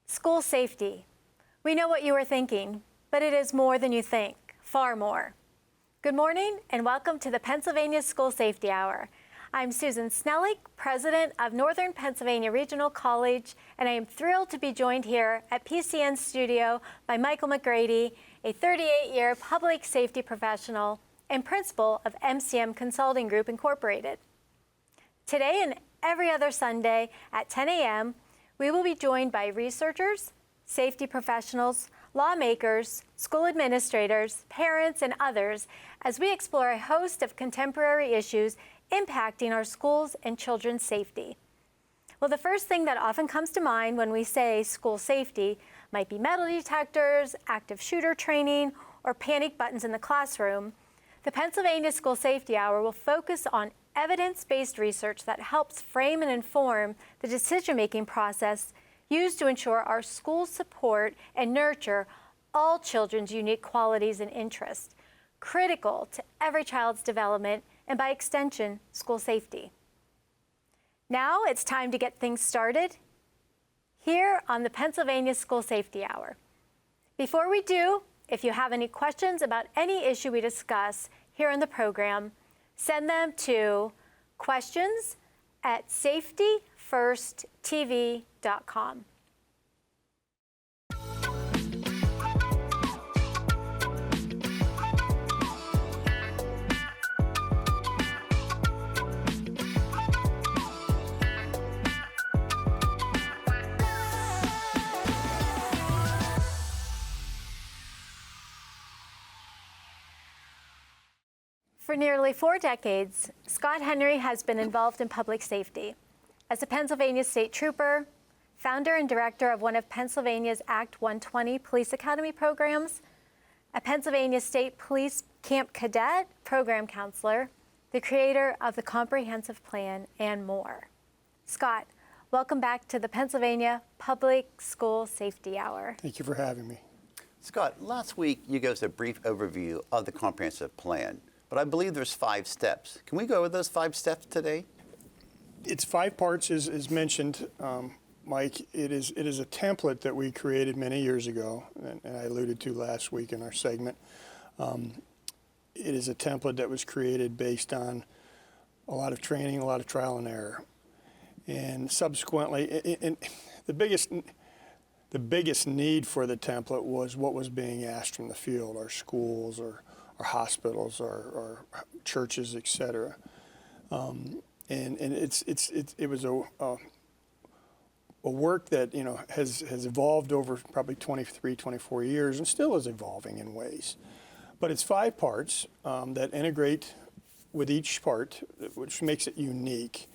School safety. We know what you are thinking, but it is more than you think, far more. Good morning and welcome to the Pennsylvania School Safety Hour. I'm Susan Snellick, president of Northern Pennsylvania Regional College, and I am thrilled to be joined here at PCN Studio by Michael McGrady, a 38-year public safety professional and principal of MCM Consulting Group Incorporated. Today and every other Sunday at 10 a.m., we will be joined by researchers, safety professionals, lawmakers, school administrators, parents, and others as we explore a host of contemporary issues impacting our schools and children's safety. Well, the first thing that often comes to mind when we say school safety might be metal detectors, active shooter training, or panic buttons in the classroom. The Pennsylvania School Safety Hour will focus on evidence-based research that helps frame and inform the decision-making process used to ensure our schools support and nurture all children's unique qualities and interests, critical to every child's development and, by extension, school safety. Now it's time to get things started here on the Pennsylvania School Safety Hour. Before we do, if you have any questions about any issue we discuss here on the program, send them to questions@safetyfirsttv.com. For nearly 4 decades, Scott Henry has been involved in public safety. As a Pennsylvania State Trooper, founder and director of one of Pennsylvania's Act 120 Police Academy programs, a Pennsylvania State Police Camp Cadet program counselor, the creator of the Comprehensive Plan, and more. Scott, welcome back to the Pennsylvania Public School Safety Hour. Thank you for having me. Scott, last week you gave us a brief overview of the Comprehensive Plan, but I believe there's 5 steps. Can we go over those 5 steps today? It's 5 parts, as mentioned, Mike. It is a template that we created many years ago, and I alluded to last week in our segment. It is a template that was created based on a lot of training, a lot of trial and error. And subsequently, the biggest need for the template was what was being asked from the field, our schools, or our hospitals, our churches, etc. And it was a work that has evolved over probably 23, 24 years and still is evolving in ways. But it's 5 parts that integrate with each part, which makes it unique.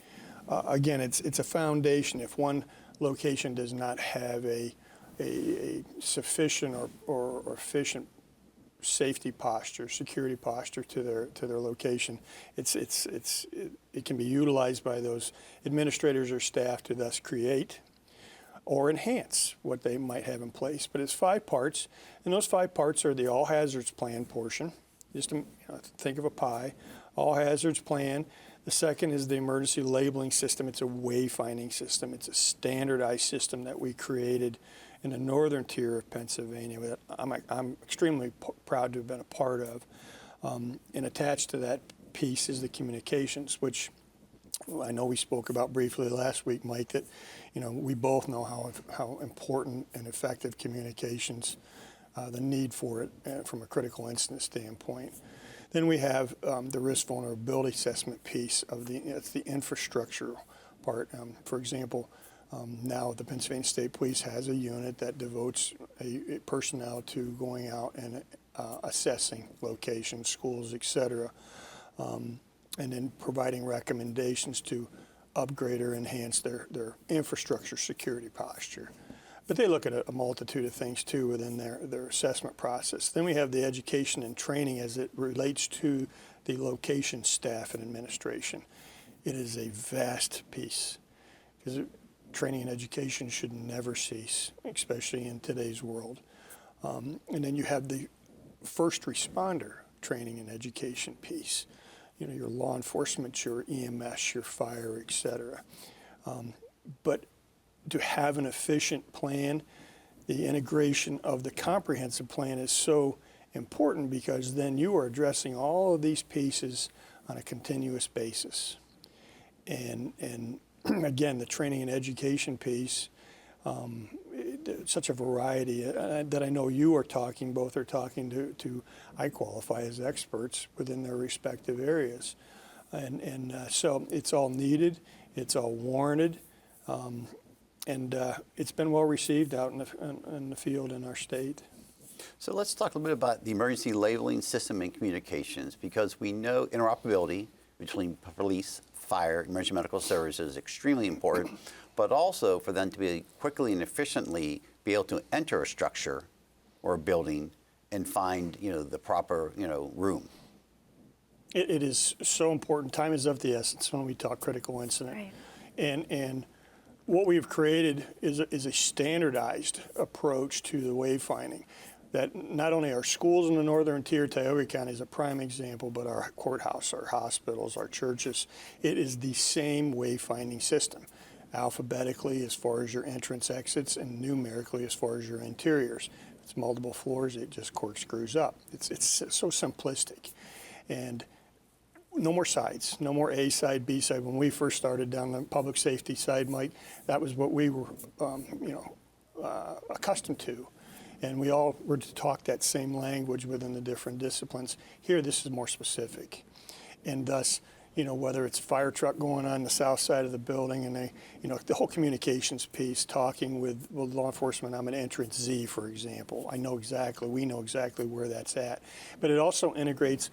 Again, it's a foundation. If one location does not have a sufficient or efficient safety posture, security posture to their location, it can be utilized by those administrators or staff to thus create or enhance what they might have in place. But it's 5 parts, and those 5 parts are the all hazards plan portion. Just think of a pie. All hazards plan. The second is the emergency labeling system. It's a wayfinding system. It's a standardized system that we created in the northern tier of Pennsylvania that I'm extremely proud to have been a part of. And attached to that piece is the communications, which I know we spoke about briefly last week, Mike, that we both know how important and effective communications, the need for it from a critical incident standpoint. Then we have the risk vulnerability assessment piece of it's the infrastructure part. For example, now the Pennsylvania State Police has a unit that devotes a personnel to going out and assessing locations, schools, etc., and then providing recommendations to upgrade or enhance their infrastructure security posture. But they look at a multitude of things too within their assessment process. Then we have the education and training as it relates to the location staff and administration. It is a vast piece because training and education should never cease, especially in today's world. And then you have the first responder training and education piece. Your law enforcement, your EMS, your fire, etc. But to have an efficient plan, the integration of the comprehensive plan is so important, because then you are addressing all of these pieces on a continuous basis. And again, the training and education piece, such a variety that I know you are talking, both are talking to I qualify as experts within their respective areas. And so it's all needed, it's all warranted, and it's been well received out in the field in our state. So let's talk a little bit about the emergency labeling system and communications, because we know interoperability between police, fire, emergency medical services is extremely important, but also for them to be quickly and efficiently be able to enter a structure or a building and find, the proper, room. It is so important. Time is of the essence when we talk critical incident. Right. And what we've created is a standardized approach to the wayfinding, that not only our schools in the northern interior, Tioga County is a prime example, but our courthouse, our hospitals, our churches, it is the same wayfinding system, alphabetically as far as your entrance exits and numerically as far as your interiors. It's multiple floors, it just corkscrews up. It's so simplistic. And no more sides, no more A side, B side. When we first started down the public safety side, Mike, that was what we were, accustomed to. And we all were to talk that same language within the different disciplines. Here, this is more specific. And thus, whether it's a fire truck going on the south side of the building and they, the whole communications piece, talking with law enforcement, I'm at entrance Z, for example. We know exactly where that's at. But it also integrates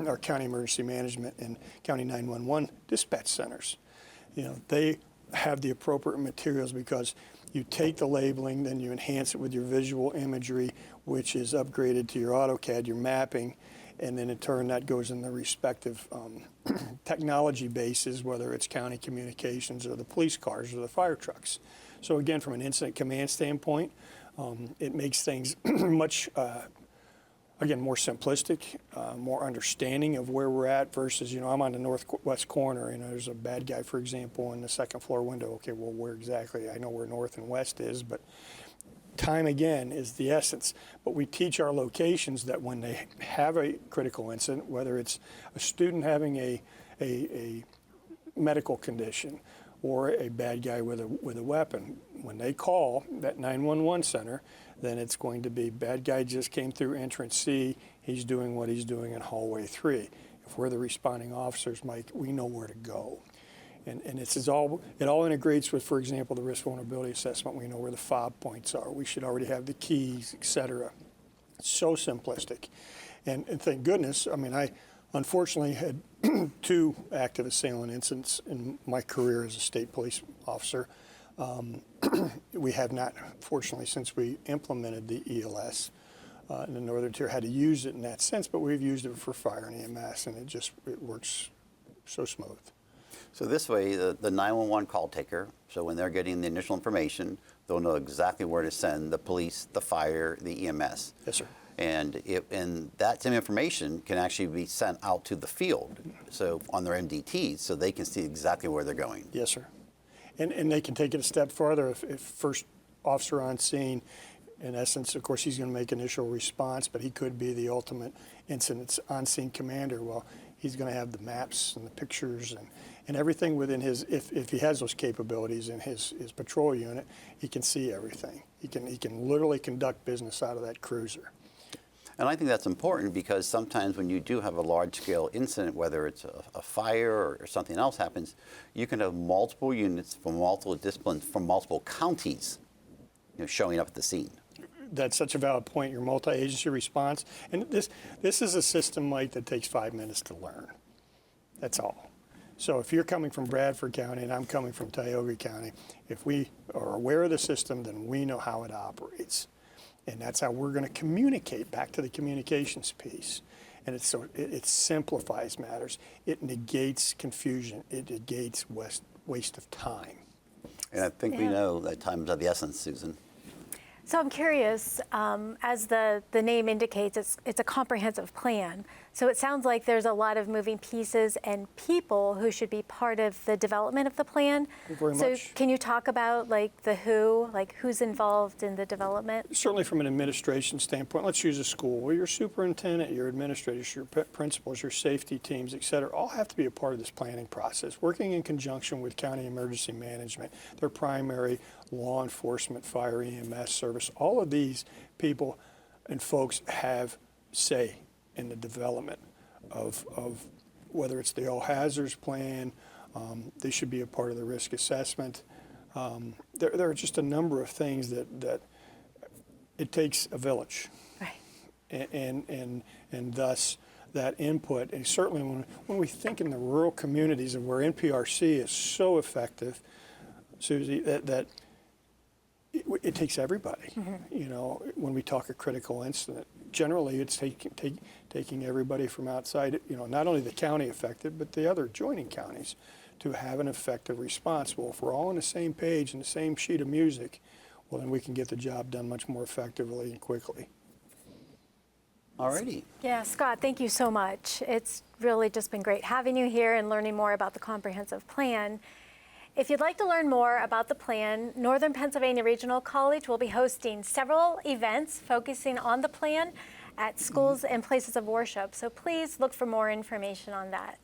our county emergency management and county 911 dispatch centers. They have the appropriate materials, because you take the labeling, then you enhance it with your visual imagery, which is upgraded to your AutoCAD, your mapping, and then in turn that goes in the respective technology bases, whether it's county communications or the police cars or the fire trucks. So again, from an incident command standpoint, it makes things much, again, more simplistic, more understanding of where we're at versus, I'm on the northwest corner, there's a bad guy, for example, in the second floor window. Okay, well, where exactly? I know where north and west is, but time, again, is the essence. But we teach our locations that when they have a critical incident, whether it's a student having a medical condition or a bad guy with a weapon, when they call that 911 center, then it's going to be bad guy just came through entrance C, he's doing what he's doing in hallway 3. If we're the responding officers, Mike, we know where to go. And it all integrates with, for example, the risk vulnerability assessment. We know where the fob points are. We should already have the keys, et cetera. It's so simplistic. And thank goodness, I unfortunately had 2 active assailant incidents in my career as a state police officer. We have not, fortunately, since we implemented the ELS in the northern tier, had to use it in that sense, but we've used it for fire and EMS, and it works so smooth. So this way, the 911 call taker, so when they're getting the initial information, they'll know exactly where to send the police, the fire, the EMS. Yes, sir. And that same information can actually be sent out to the field, so on their MDTs, so they can see exactly where they're going. Yes, sir. And they can take it a step farther. If first officer on scene, in essence, of course, he's going to make initial response, but he could be the ultimate incident on-scene commander. Well, he's going to have the maps and the pictures and everything within his, if he has those capabilities in his patrol unit, he can see everything. He can literally conduct business out of that cruiser. And I think that's important, because sometimes when you do have a large-scale incident, whether it's a fire or something else happens, you can have multiple units from multiple disciplines from multiple counties showing up at the scene. That's such a valid point, your multi-agency response. And this is a system, Mike, that takes 5 minutes to learn. That's all. So if you're coming from Bradford County and I'm coming from Tioga County, if we are aware of the system, then we know how it operates. And that's how we're going to communicate, back to the communications piece. And it simplifies matters. It negates confusion. It negates waste of time. And I think we know that time is of the essence, Susan. So I'm curious, as the name indicates, it's a comprehensive plan. So it sounds like there's a lot of moving pieces and people who should be part of the development of the plan. Very much. So can you talk about like the who, like who's involved in the development? Certainly from an administration standpoint, let's use a school. Well, your superintendent, your administrators, your principals, your safety teams, et cetera, all have to be a part of this planning process, working in conjunction with county emergency management, their primary law enforcement, fire, EMS service. All of these people and folks have say in the development of whether it's the all hazards plan. They should be a part of the risk assessment. There are just a number of things that it takes a village, Right. and thus that input. And certainly when we think in the rural communities and where NPRC is so effective, Susie, that it takes everybody. You know, when we talk a critical incident, generally it's taking everybody from outside, you know, not only the county affected, but the other joining counties to have an effective response. Well, if we're all on the same page and the same sheet of music, well, then we can get the job done much more effectively and quickly. Alrighty. Yeah, Scott, thank you so much. It's really just been great having you here and learning more about the comprehensive plan. If you'd like to learn more about the plan, Northern Pennsylvania Regional College will be hosting several events focusing on the plan at schools and places of worship. So please look for more information on that.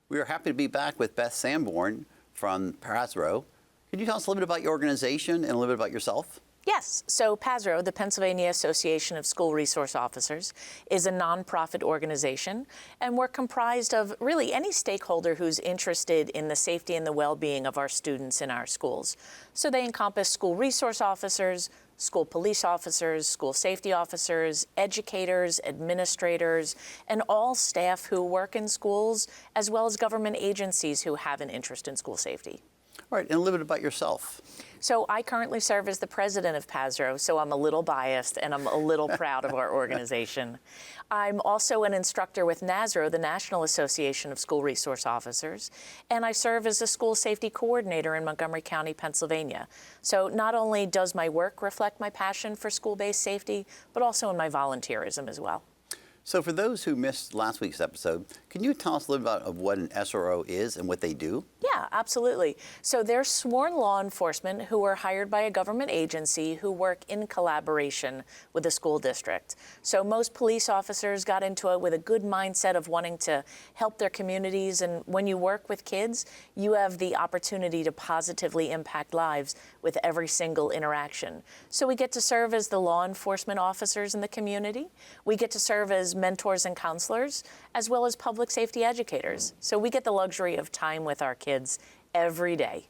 We are happy to be back with Beth Sanborn from PASRO. Could you tell us a little bit about your organization and a little bit about yourself? Yes. So PASRO, the Pennsylvania Association of School Resource Officers, is a nonprofit organization, and we're comprised of really any stakeholder who's interested in the safety and the well-being of our students in our schools. So they encompass school resource officers, school police officers, school safety officers, educators, administrators, and all staff who work in schools, as well as government agencies who have an interest in school safety. All right, and a little bit about yourself. So I currently serve as the president of PASRO, so I'm a little biased and I'm a little proud of our organization. I'm also an instructor with NASRO, the National Association of School Resource Officers, and I serve as a school safety coordinator in Montgomery County, Pennsylvania. So not only does my work reflect my passion for school-based safety, but also in my volunteerism as well. So for those who missed last week's episode, can you tell us a little bit about what an SRO is and what they do? Yeah, absolutely. So they're sworn law enforcement who are hired by a government agency who work in collaboration with the school district. So most police officers got into it with a good mindset of wanting to help their communities. And when you work with kids, you have the opportunity to positively impact lives with every single interaction. So we get to serve as the law enforcement officers in the community. We get to serve as mentors and counselors, as well as public safety educators. So we get the luxury of time with our kids every day.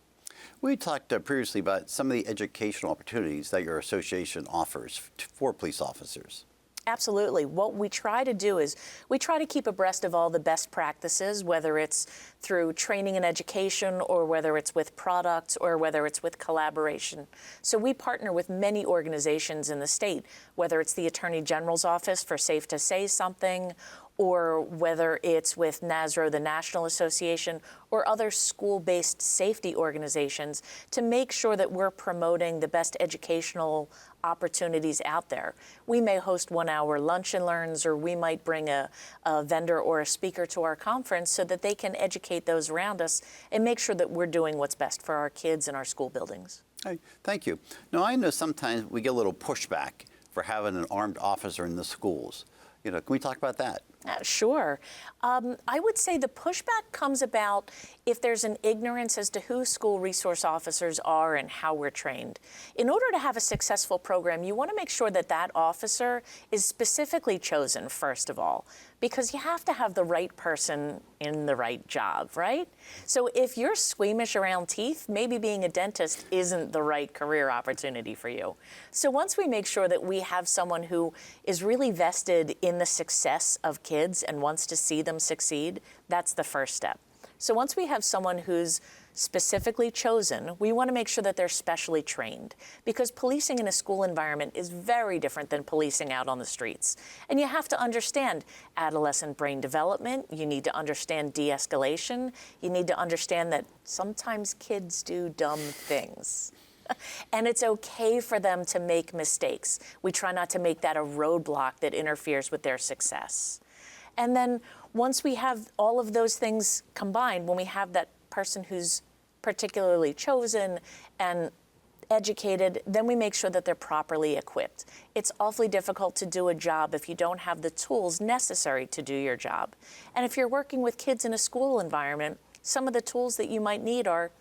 We talked previously about some of the educational opportunities that your association offers for police officers. Absolutely. What we try to do is we try to keep abreast of all the best practices, whether it's through training and education or whether it's with products or whether it's with collaboration. So we partner with many organizations in the state, whether it's the Attorney General's Office for Safe to Say Something, or whether it's with NASRO, the National Association, or other school-based safety organizations to make sure that we're promoting the best educational opportunities out there. We may host 1-hour lunch and learns, or we might bring a vendor or a speaker to our conference so that they can educate those around us and make sure that we're doing what's best for our kids in our school buildings. Hey, thank you. Now, I know sometimes we get a little pushback for having an armed officer in the schools. You know, can we talk about that? Sure. I would say the pushback comes about if there's an ignorance as to who school resource officers are and how we're trained. In order to have a successful program, you want to make sure that that officer is specifically chosen, first of all, because you have to have the right person in the right job, right? So if you're squeamish around teeth, maybe being a dentist isn't the right career opportunity for you. So once we make sure that we have someone who is really vested in the success of kids and wants to see them succeed, that's the first step. So once we have someone who's specifically chosen, we want to make sure that they're specially trained, because policing in a school environment is very different than policing out on the streets. And you have to understand adolescent brain development. You need to understand de-escalation. You need to understand that sometimes kids do dumb things. And it's okay for them to make mistakes. We try not to make that a roadblock that interferes with their success. And then once we have all of those things combined, when we have that person who's particularly chosen and educated, then we make sure that they're properly equipped. It's awfully difficult to do a job if you don't have the tools necessary to do your job. And if you're working with kids in a school environment, some of the tools that you might need are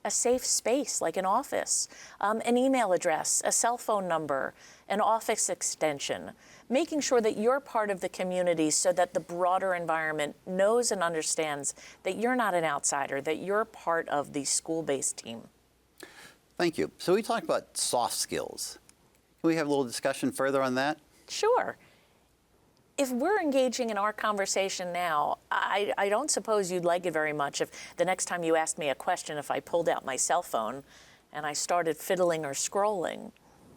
a safe space like an office, an email address, a cell phone number, an office extension, making sure that you're part of the community so that the broader environment knows and understands that you're not an outsider, that you're part of the school-based team. Thank you. So we talked about soft skills. Can we have a little discussion further on that? Sure. If we're engaging in our conversation now, I don't suppose you'd like it very much if the next time you asked me a question, if I pulled out my cell phone and I started fiddling or scrolling.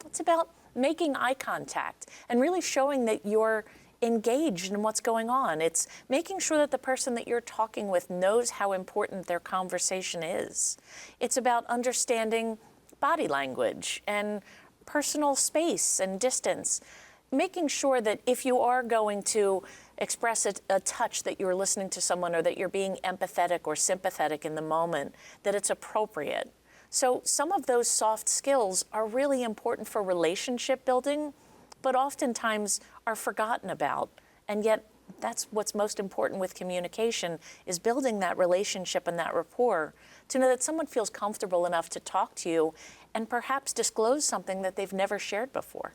It's about making eye contact and really showing that you're engaged in what's going on. It's making sure that the person that you're talking with knows how important their conversation is. It's about understanding body language and personal space and distance. Making sure that if you are going to express a touch that you're listening to someone or that you're being empathetic or sympathetic in the moment, that it's appropriate. So some of those soft skills are really important for relationship building, but oftentimes are forgotten about. And yet that's what's most important with communication, is building that relationship and that rapport to know that someone feels comfortable enough to talk to you and perhaps disclose something that they've never shared before.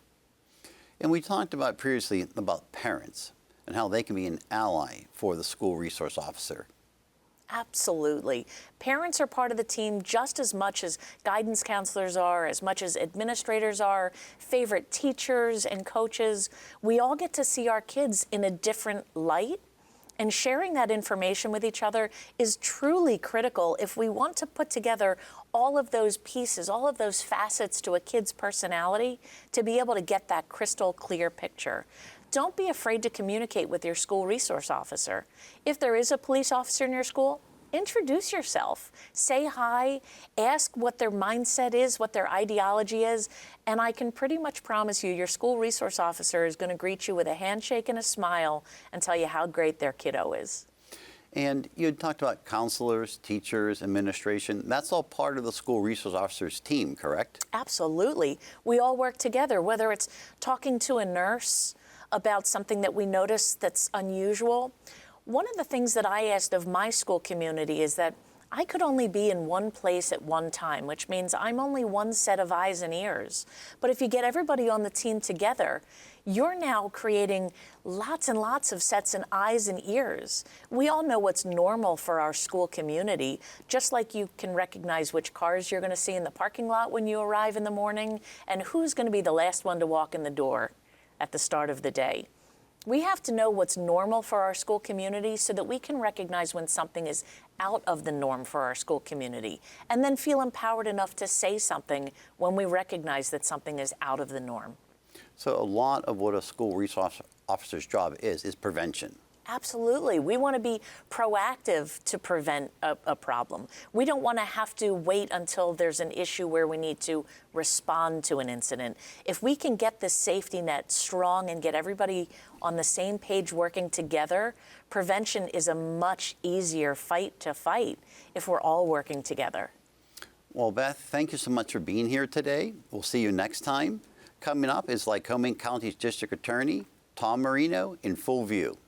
And we talked about previously about parents and how they can be an ally for the school resource officer. Absolutely. Parents are part of the team just as much as guidance counselors are, as much as administrators are, favorite teachers and coaches. We all get to see our kids in a different light, and sharing that information with each other is truly critical if we want to put together all of those pieces, all of those facets to a kid's personality to be able to get that crystal clear picture. Don't be afraid to communicate with your school resource officer. If there is a police officer in your school, introduce yourself. Say hi, ask what their mindset is, what their ideology is, and I can pretty much promise you your school resource officer is going to greet you with a handshake and a smile and tell you how great their kiddo is. And you had talked about counselors, teachers, administration. That's all part of the school resource officer's team, correct? Absolutely. We all work together, whether it's talking to a nurse about something that we notice that's unusual. One of the things that I asked of my school community is that I could only be in one place at one time, which means I'm only one set of eyes and ears. But if you get everybody on the team together, you're now creating lots and lots of sets and eyes and ears. We all know what's normal for our school community, just like you can recognize which cars you're going to see in the parking lot when you arrive in the morning and who's going to be the last one to walk in the door at the start of the day. We have to know what's normal for our school community so that we can recognize when something is out of the norm for our school community, and then feel empowered enough to say something when we recognize that something is out of the norm. So a lot of what a school resource officer's job is prevention. Absolutely. We want to be proactive to prevent a problem. We don't want to have to wait until there's an issue where we need to respond to an incident. If we can get this safety net strong and get everybody on the same page working together, prevention is a much easier fight to fight if we're all working together. Well, Beth, thank you so much for being here today. We'll see you next time. Coming up is Lycoming County's District Attorney, Tom Marino, in full view.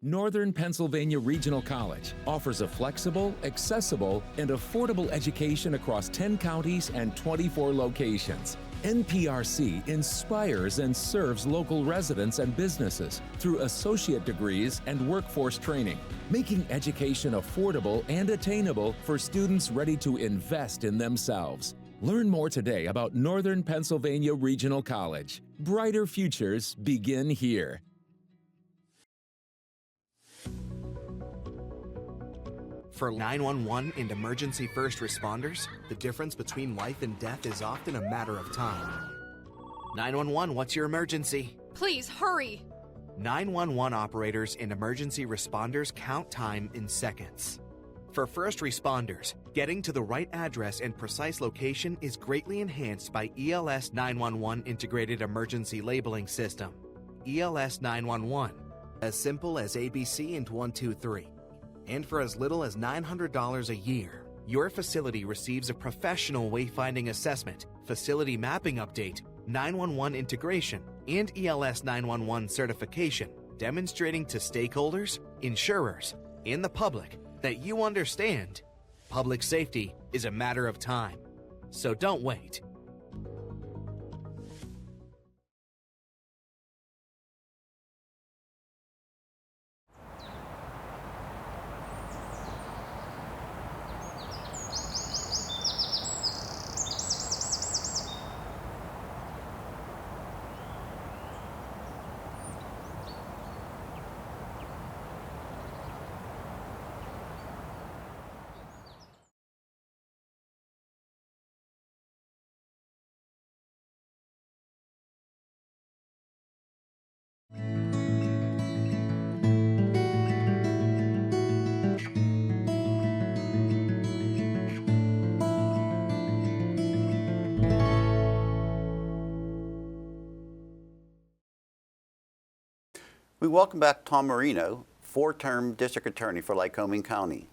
Northern Pennsylvania Regional College offers a flexible, accessible, and affordable education across 10 counties and 24 locations. NPRC inspires and serves local residents and businesses through associate degrees and workforce training, making education affordable and attainable for students ready to invest in themselves. Learn more today about Northern Pennsylvania Regional College. Brighter futures begin here. For 911 and emergency first responders, the difference between life and death is often a matter of time. 911, what's your emergency? Please, hurry! 911 operators and emergency responders count time in seconds. For first responders, getting to the right address and precise location is greatly enhanced by ELS 911 Integrated Emergency Labeling System. ELS 911, as simple as ABC and 1, 2, 3. And for as little as $900 a year, your facility receives a professional wayfinding assessment, facility mapping update, 911 integration, and ELS 911 certification, demonstrating to stakeholders, insurers, and the public that you understand public safety is a matter of time. So don't wait. We welcome back Tom Marino, four-term district attorney for Lycoming County.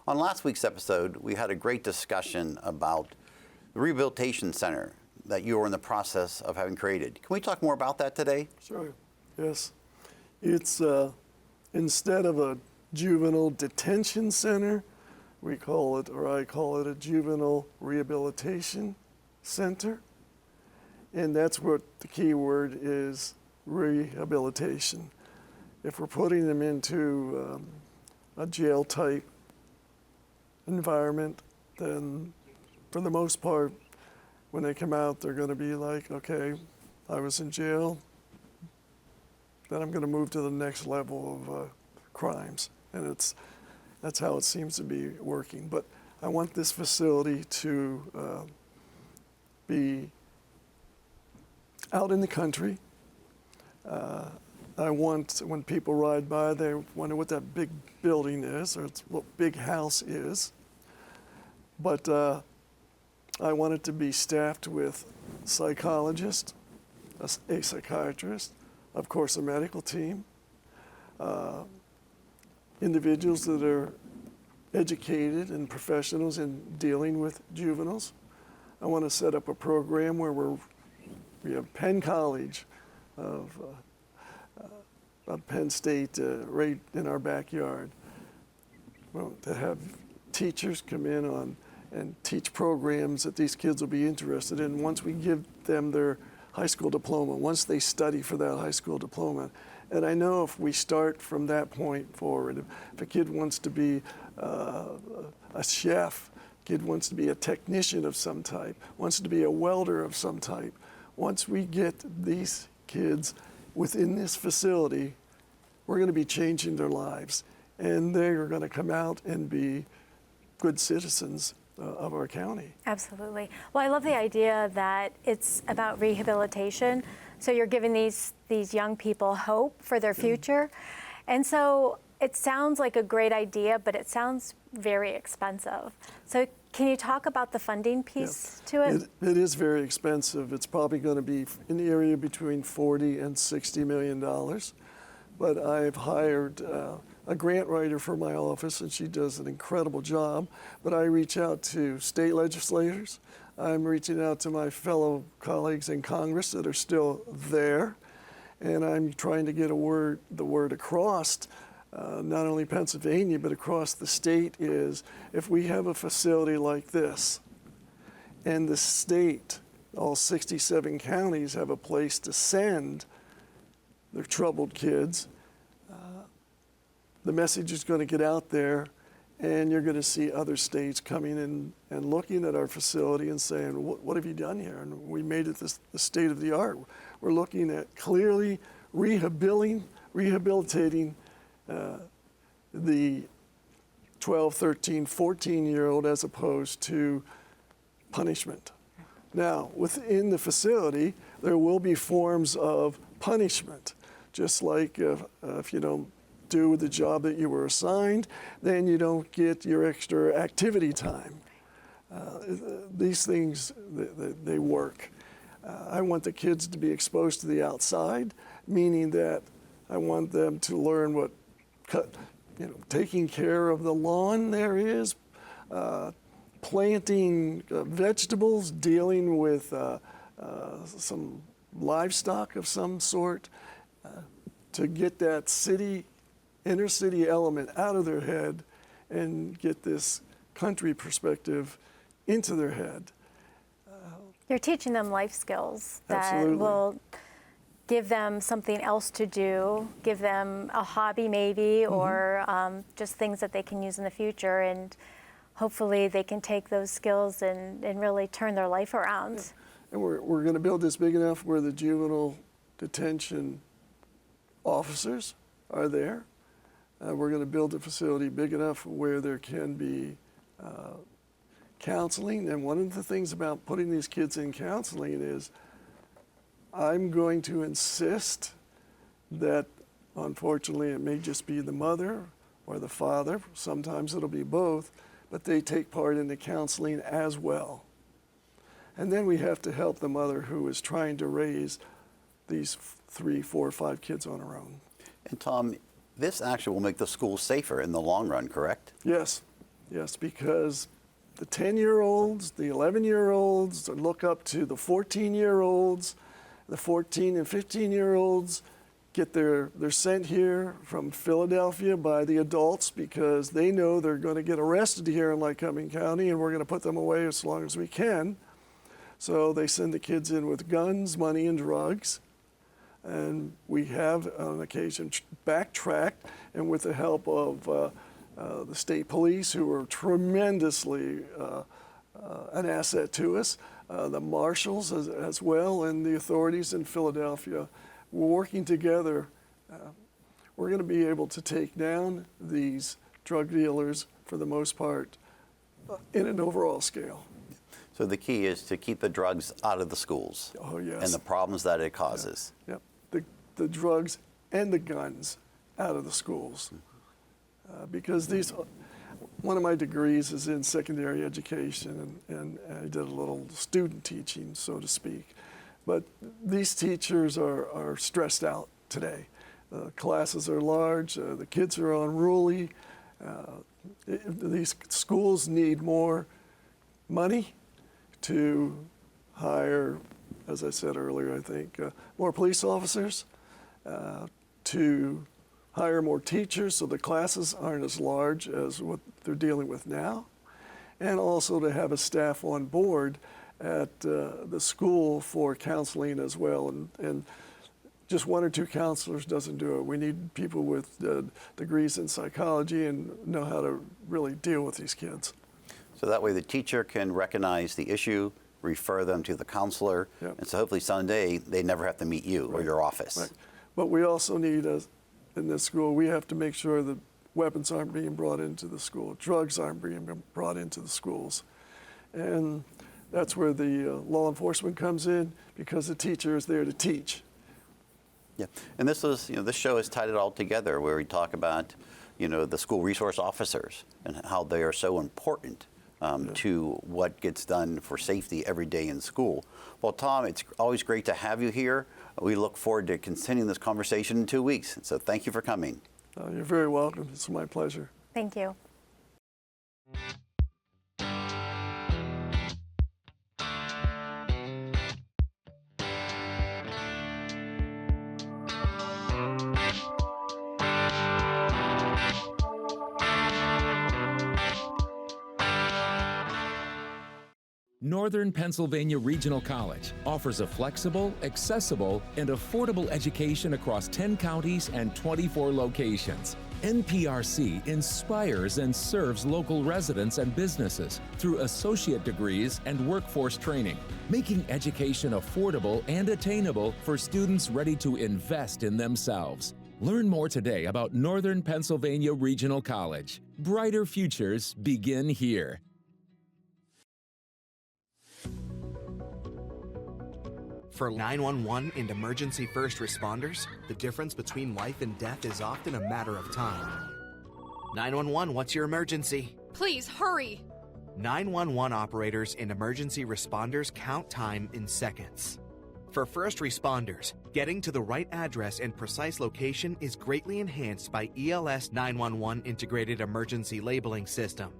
On last week's episode, we had a great discussion about the rehabilitation center that you are in the process of having created. Can we talk more about that today? Sure, yes. It's instead of a juvenile detention center, we call it, or I call it, a juvenile rehabilitation center. And that's what the key word is, rehabilitation. If we're putting them into a jail type environment, then for the most part, when they come out, they're going to be like, okay, I was in jail, then I'm going to move to the next level of crimes. And that's how it seems to be working. But I want this facility to be out in the country. I want, when people ride by, they wonder what that big building is, or it's what big house is. But I want it to be staffed with psychologists, a psychiatrist, of course a medical team, individuals that are educated and professionals in dealing with juveniles. I want to set up a program where we have Penn College of Penn State right in our backyard. Well, to have teachers come in and teach programs that these kids will be interested in once we give them their high school diploma, once they study for that high school diploma. And I know if we start from that point forward, if a kid wants to be a chef, kid wants to be a technician of some type, wants to be a welder of some type, once we get these kids within this facility, we're going to be changing their lives. And they're going to come out and be good citizens of our county. Absolutely. Well, I love the idea that it's about rehabilitation. So you're giving these young people hope for their future. And so it sounds like a great idea, but it sounds very expensive. So can you talk about the funding piece to it? It is very expensive. It's probably going to be in the area between $40 and $60 million. But I've hired a grant writer for my office, and she does an incredible job. But I reach out to state legislators. I'm reaching out to my fellow colleagues in Congress that are still there. And I'm trying to get the word across, not only Pennsylvania, but across the state, is if we have a facility like this, and the state all 67 counties have a place to send their troubled kids, the message is going to get out there, and you're going to see other states coming in and looking at our facility and saying, what have you done here? And we made it the state of the art. We're looking at clearly rehabilitating the 12, 13, 14-year-old as opposed to punishment. Now, within the facility, there will be forms of punishment, just like if you don't do the job that you were assigned, then you don't get your extra activity time. These things, they work. I want the kids to be exposed to the outside, meaning that I want them to learn what taking care of the lawn there is, planting vegetables, dealing with some livestock of some sort, to get that inner city element out of their head and get this country perspective into their head. You're teaching them life skills that Absolutely. will give them something else to do, give them a hobby maybe, or just things that they can use in the future, and hopefully they can take those skills and really turn their life around. Yeah. And we're going to build this big enough where the juvenile detention officers are there. We're going to build a facility big enough where there can be counseling. And one of the things about putting these kids in counseling is I'm going to insist that, unfortunately, it may just be the mother or the father, sometimes it'll be both, but they take part in the counseling as well. And then we have to help the mother who is trying to raise these 3, 4, 5 kids on her own. And Tom, this actually will make the school safer in the long run, correct? Yes, because the 10-year-olds, the 11-year-olds look up to the 14-year-olds, the 14 and 15-year-olds they're sent here from Philadelphia by the adults because they know they're going to get arrested here in Lycoming County, and we're going to put them away as long as we can. So they send the kids in with guns, money, and drugs. And we have, on occasion, backtracked, and with the help of the state police, who are tremendously an asset to us, the marshals as well, and the authorities in Philadelphia, we're working together. We're going to be able to take down these drug dealers, for the most part, in an overall scale. So the key is to keep the drugs out of the schools. Oh, yes. And the problems that it causes. Yep. The drugs and the guns out of the schools. Because one of my degrees is in secondary education, and I did a little student teaching, so to speak. But these teachers are stressed out today. Classes are large, the kids are unruly. These schools need more money to hire, as I said earlier, I think, more police officers, to hire more teachers so the classes aren't as large as what they're dealing with now, and also to have a staff on board at the school for counseling as well. And just 1 or 2 counselors doesn't do it. We need people with degrees in psychology and know how to really deal with these kids. So that way the teacher can recognize the issue, refer them to the counselor, Yep. and so hopefully someday they never have to meet you or your office. Right. But we also need, in this school, we have to make sure that weapons aren't being brought into the school, drugs aren't being brought into the schools. And that's where the law enforcement comes in, because the teacher is there to teach. Yeah, and this show has tied it all together, where we talk about, the school resource officers and how they are so important to what gets done for safety every day in school. Well, Tom, it's always great to have you here. We look forward to continuing this conversation in 2 weeks. So thank you for coming. You're very welcome. It's my pleasure. Thank you. Northern Pennsylvania Regional College offers a flexible, accessible, and affordable education across 10 counties and 24 locations. NPRC inspires and serves local residents and businesses through associate degrees and workforce training, making education affordable and attainable for students ready to invest in themselves. Learn more today about Northern Pennsylvania Regional College. Brighter futures begin here. For 911 and emergency first responders, the difference between life and death is often a matter of time. 911, what's your emergency? Please, hurry! 911 operators and emergency responders count time in seconds. For first responders, getting to the right address and precise location is greatly enhanced by ELS 911 Integrated Emergency Labeling System.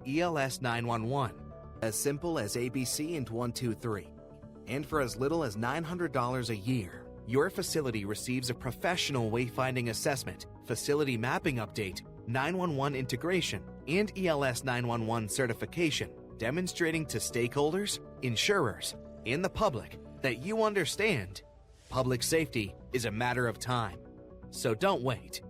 ELS 911, as simple as ABC and 123. And for as little as $900 a year, your facility receives a professional wayfinding assessment, facility mapping update, 911 integration, and ELS 911 certification, demonstrating to stakeholders, insurers, and the public that you understand public safety is a matter of time. So don't wait.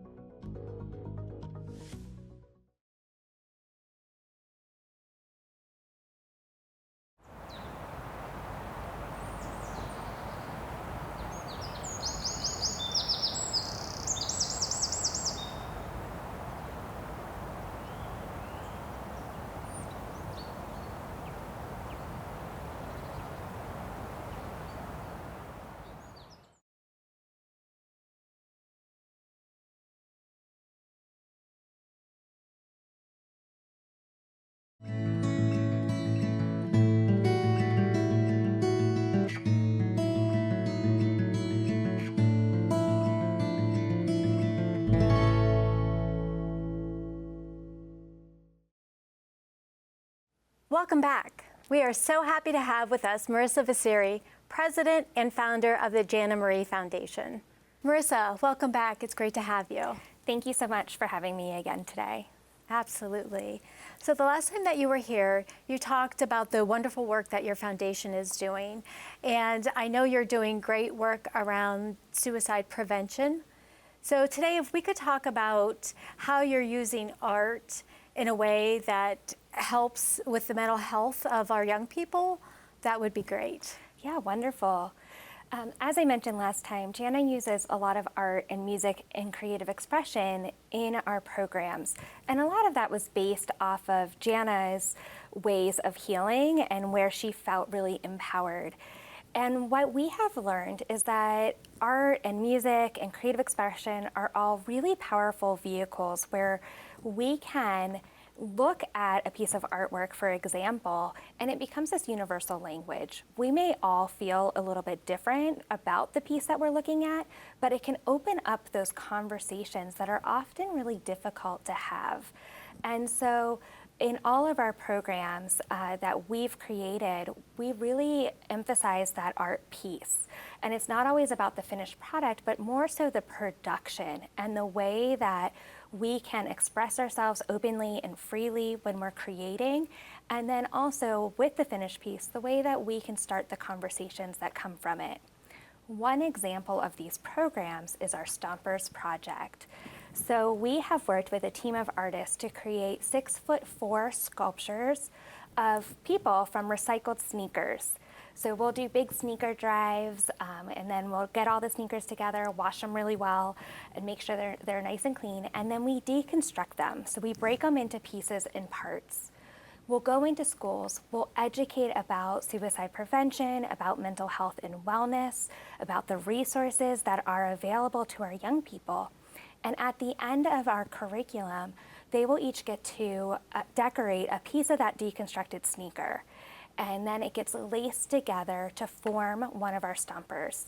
Welcome back. We are so happy to have with us Marissa Vasiri, President and founder of the Jana Marie Foundation. Marissa, welcome back. It's great to have you. Thank you so much for having me again today. Absolutely. So the last time that you were here, you talked about the wonderful work that your foundation is doing. And I know you're doing great work around suicide prevention. So today, if we could talk about how you're using art in a way that helps with the mental health of our young people, that would be great. Yeah, wonderful. As I mentioned last time, Jana uses a lot of art and music and creative expression in our programs. And a lot of that was based off of Jana's ways of healing and where she felt really empowered. And what we have learned is that art and music and creative expression are all really powerful vehicles where we can look at a piece of artwork, for example, and it becomes this universal language. We may all feel a little bit different about the piece that we're looking at, but it can open up those conversations that are often really difficult to have. And so in all of our programs that we've created, we really emphasize that art piece. And it's not always about the finished product, but more so the production and the way that we can express ourselves openly and freely when we're creating. And then also with the finished piece, the way that we can start the conversations that come from it. One example of these programs is our Stompers Project. So we have worked with a team of artists to create 6'4" sculptures of people from recycled sneakers. So we'll do big sneaker drives, and then we'll get all the sneakers together, wash them really well, and make sure they're nice and clean. And then we deconstruct them. So we break them into pieces and parts. We'll go into schools, we'll educate about suicide prevention, about mental health and wellness, about the resources that are available to our young people. And at the end of our curriculum, they will each get to decorate a piece of that deconstructed sneaker. And then it gets laced together to form one of our stompers.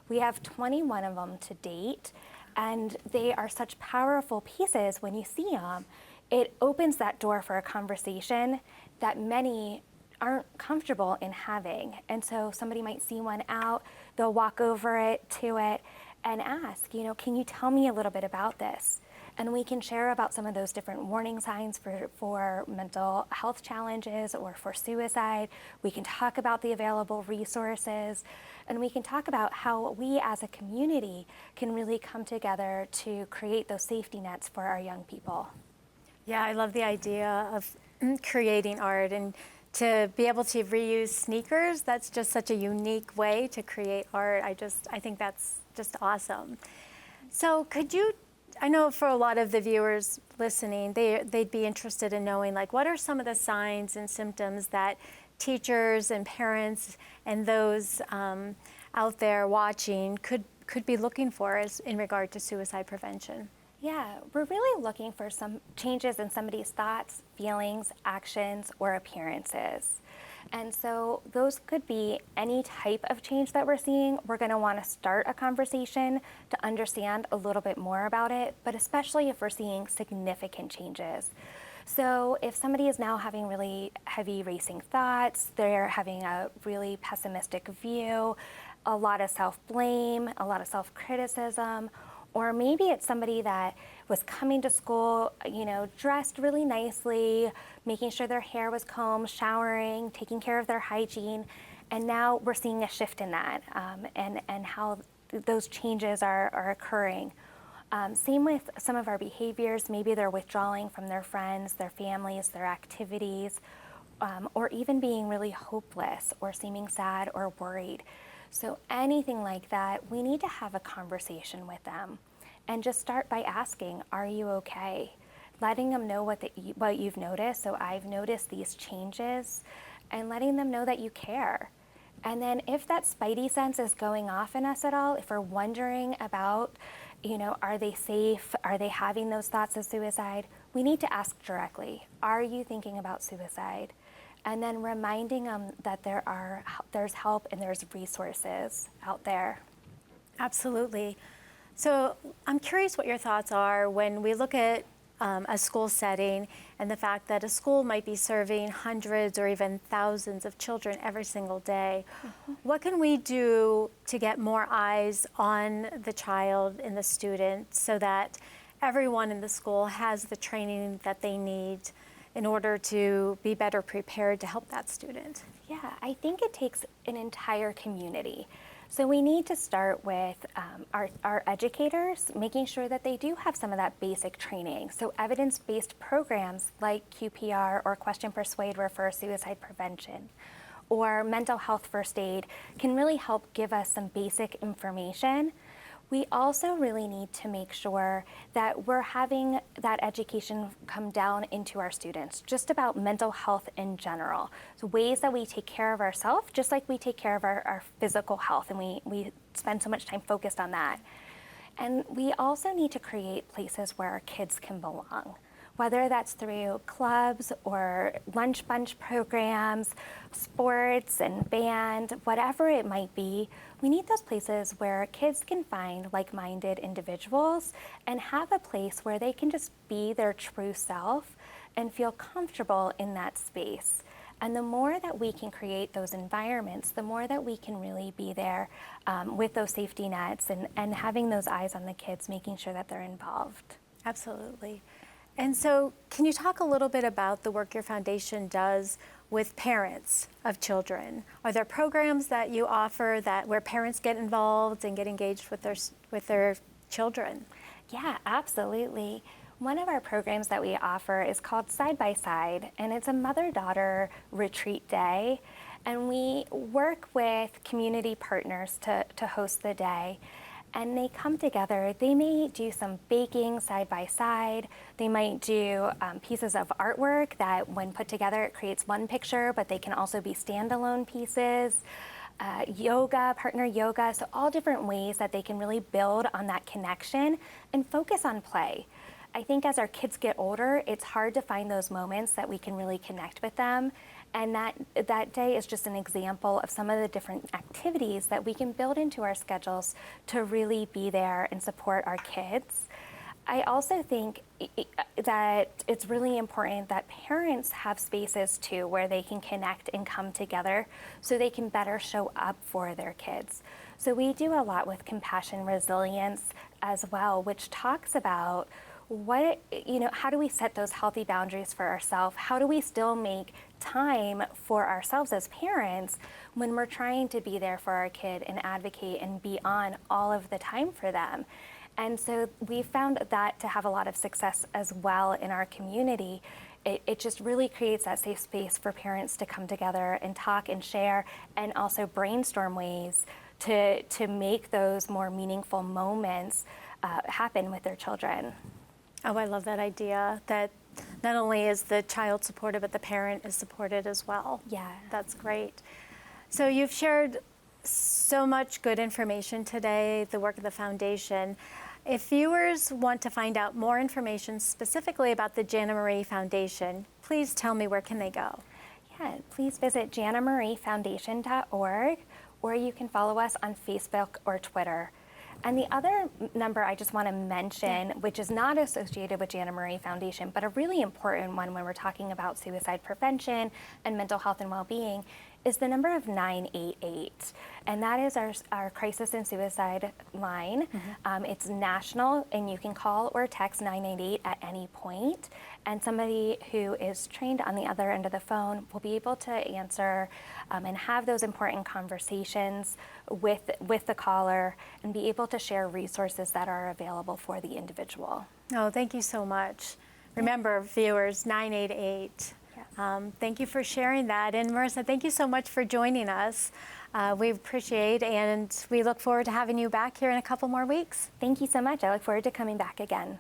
We have 21 of them to date, and they are such powerful pieces when you see them. It opens that door for a conversation that many aren't comfortable in having. And so somebody might see one out, they'll walk over to it and ask, can you tell me a little bit about this? And we can share about some of those different warning signs for mental health challenges or for suicide. We can talk about the available resources, and we can talk about how we as a community can really come together to create those safety nets for our young people. Yeah, I love the idea of creating art, and to be able to reuse sneakers, that's just such a unique way to create art. I think that's just awesome. So could you, I know for a lot of the viewers listening, they'd be interested in knowing, like, what are some of the signs and symptoms that teachers and parents and those out there watching could be looking for as in regard to suicide prevention? Yeah, we're really looking for some changes in somebody's thoughts, feelings, actions, or appearances. And so those could be any type of change that we're seeing. We're going to want to start a conversation to understand a little bit more about it, but especially if we're seeing significant changes. So if somebody is now having really heavy racing thoughts, they're having a really pessimistic view, a lot of self-blame, a lot of self-criticism, or maybe it's somebody that was coming to school, dressed really nicely, making sure their hair was combed, showering, taking care of their hygiene, and now we're seeing a shift in that and how those changes are occurring. Same with some of our behaviors. Maybe they're withdrawing from their friends, their families, their activities, or even being really hopeless or seeming sad or worried. So anything like that, we need to have a conversation with them and just start by asking, are you okay? Letting them know what you've noticed. So I've noticed these changes, and letting them know that you care. And then if that spidey sense is going off in us at all, if we're wondering about, are they safe? Are they having those thoughts of suicide? We need to ask directly, are you thinking about suicide? And then reminding them that there's help and there's resources out there. Absolutely. So I'm curious what your thoughts are when we look at a school setting and the fact that a school might be serving hundreds or even thousands of children every single day. Mm-hmm. What can we do to get more eyes on the child and the student so that everyone in the school has the training that they need in order to be better prepared to help that student? Yeah, I think it takes an entire community. So we need to start with our educators, making sure that they do have some of that basic training. So evidence-based programs like QPR or Question, Persuade, Refer Suicide Prevention or mental health first aid can really help give us some basic information. We also really need to make sure that we're having that education come down into our students, just about mental health in general. So ways that we take care of ourselves, just like we take care of our physical health, and we spend so much time focused on that. And we also need to create places where our kids can belong, whether that's through clubs or lunch bunch programs, sports and band, whatever it might be. We need those places where kids can find like-minded individuals and have a place where they can just be their true self and feel comfortable in that space. And the more that we can create those environments, the more that we can really be there with those safety nets and having those eyes on the kids, making sure that they're involved. Absolutely. And so can you talk a little bit about the work your foundation does with parents of children? Are there programs that you offer where parents get involved and get engaged with their children? Yeah, absolutely. One of our programs that we offer is called Side by Side, and it's a mother-daughter retreat day. And we work with community partners to host the day. And they come together. They may do some baking side by side. They might do pieces of artwork that when put together, it creates one picture, but they can also be standalone pieces. Yoga, partner yoga, so all different ways that they can really build on that connection and focus on play. I think as our kids get older, it's hard to find those moments that we can really connect with them. And that day is just an example of some of the different activities that we can build into our schedules to really be there and support our kids. I also think that it's really important that parents have spaces too where they can connect and come together so they can better show up for their kids. So we do a lot with Compassion Resilience as well, which talks about how do we set those healthy boundaries for ourselves? How do we still make time for ourselves as parents when we're trying to be there for our kid and advocate and be on all of the time for them? And so we found that to have a lot of success as well in our community. It just really creates that safe space for parents to come together and talk and share and also brainstorm ways to make those more meaningful moments happen with their children. Oh, I love that idea, that not only is the child supported, but the parent is supported as well. Yeah. That's great. So you've shared so much good information today, the work of the foundation. If viewers want to find out more information specifically about the Jana Marie Foundation, please tell me, where can they go? Yeah, please visit janmariefoundation.org, or you can follow us on Facebook or Twitter. And the other number I just want to mention, which is not associated with Jana Marie Foundation, but a really important one when we're talking about suicide prevention and mental health and well-being, is the number of 988. And that is our crisis and suicide line. It's national, and you can call or text 988 at any point. And somebody who is trained on the other end of the phone will be able to answer and have those important conversations with the caller and be able to share resources that are available for the individual. Oh, thank you so much. Remember, viewers, 988. Thank you for sharing that. And Marissa, thank you so much for joining us. We appreciate, and we look forward to having you back here in a couple more weeks. Thank you so much. I look forward to coming back again.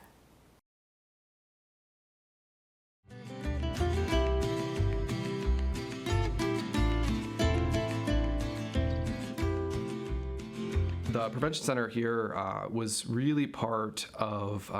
The Prevention Center here was really part of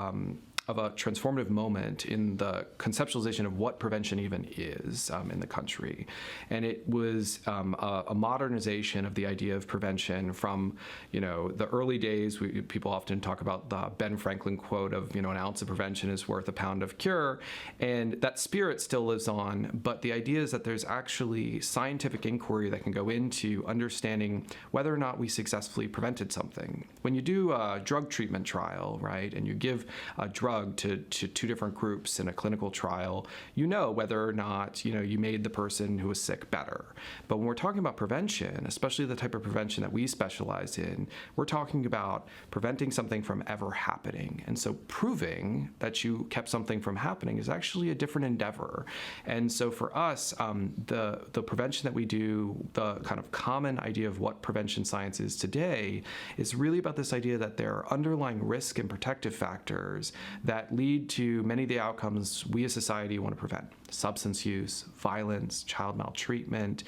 a transformative moment in the conceptualization of what prevention even is in the country. And it was a modernization of the idea of prevention from, the early days. People often talk about the Ben Franklin quote of, an ounce of prevention is worth a pound of cure. And that spirit still lives on, but the idea is that there's actually scientific inquiry that can go into understanding whether or not we successfully prevented something. When you do a drug treatment trial, right, and you give a drug to two different groups in a clinical trial, whether or not you made the person who was sick better. But when we're talking about prevention, especially the type of prevention that we specialize in, we're talking about preventing something from ever happening. And so proving that you kept something from happening is actually a different endeavor. And so for us, the prevention that we do, the kind of common idea of what prevention science is today, is really about this idea that there are underlying risk and protective factors that lead to many of the outcomes we as society want to prevent. Substance use, violence, child maltreatment,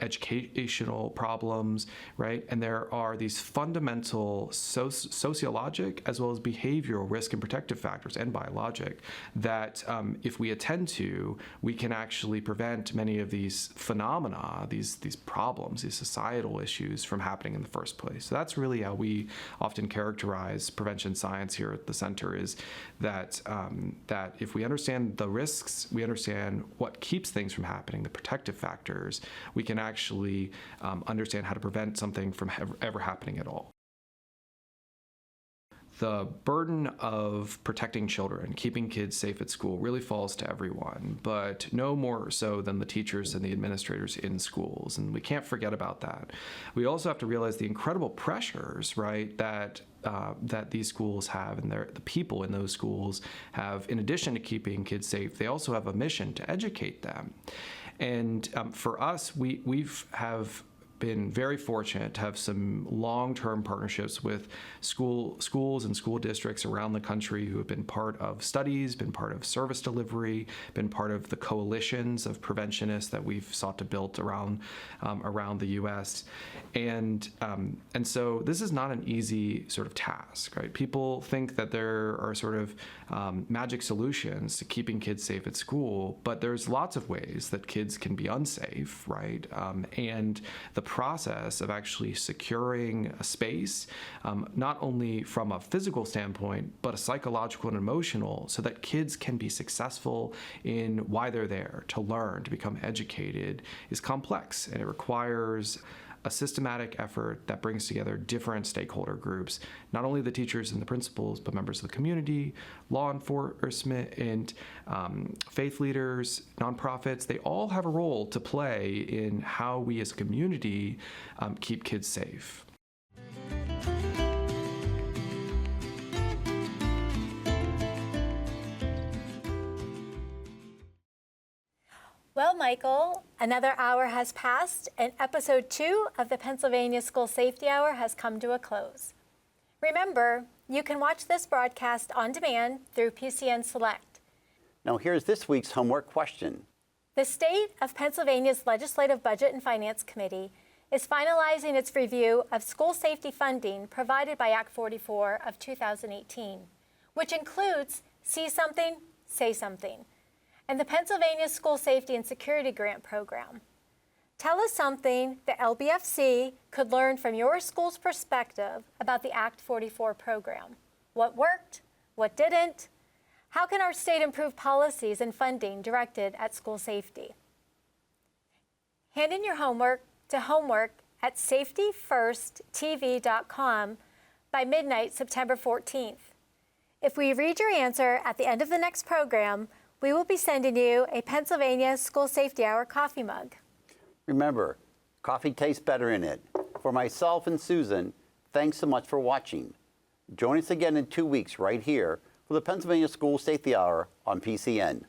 educational problems, right? And there are these fundamental sociologic as well as behavioral risk and protective factors, and biologic, that if we attend to, we can actually prevent many of these phenomena, these problems, these societal issues from happening in the first place. So that's really how we often characterize prevention science here at the center, is that that if we understand the risks, we understand what keeps things from happening, the protective factors, we can actually understand how to prevent something from ever happening at all. The burden of protecting children, keeping kids safe at school, really falls to everyone, but no more so than the teachers and the administrators in schools, and we can't forget about that. We also have to realize the incredible pressures, right, that these schools have, and the people in those schools have. In addition to keeping kids safe, they also have a mission to educate them. And for us, we've been very fortunate to have some long-term partnerships with schools and school districts around the country who have been part of studies, been part of service delivery, been part of the coalitions of preventionists that we've sought to build around the U.S. And so this is not an easy sort of task, right? People think that there are sort of magic solutions to keeping kids safe at school, but there's lots of ways that kids can be unsafe, right? And the process of actually securing a space, not only from a physical standpoint, but a psychological and emotional, so that kids can be successful in why they're there, to learn, to become educated, is complex, and it requires a systematic effort that brings together different stakeholder groups, not only the teachers and the principals, but members of the community, law enforcement, and faith leaders, nonprofits. They all have a role to play in how we as a community keep kids safe. Well, Michael, another hour has passed, and episode 2 of the Pennsylvania School Safety Hour has come to a close. Remember, you can watch this broadcast on demand through PCN Select. Now here's this week's homework question. The State of Pennsylvania's Legislative Budget and Finance Committee is finalizing its review of school safety funding provided by Act 44 of 2018, which includes See Something, Say Something, and the Pennsylvania School Safety and Security Grant Program. Tell us something the LBFC could learn from your school's perspective about the Act 44 program. What worked? What didn't? How can our state improve policies and funding directed at school safety? Hand in your homework to homework@safetyfirsttv.com by midnight, September 14th. If we read your answer at the end of the next program, we will be sending you a Pennsylvania School Safety Hour coffee mug. Remember, coffee tastes better in it. For myself and Susan, thanks so much for watching. Join us again in 2 weeks right here for the Pennsylvania School Safety Hour on PCN.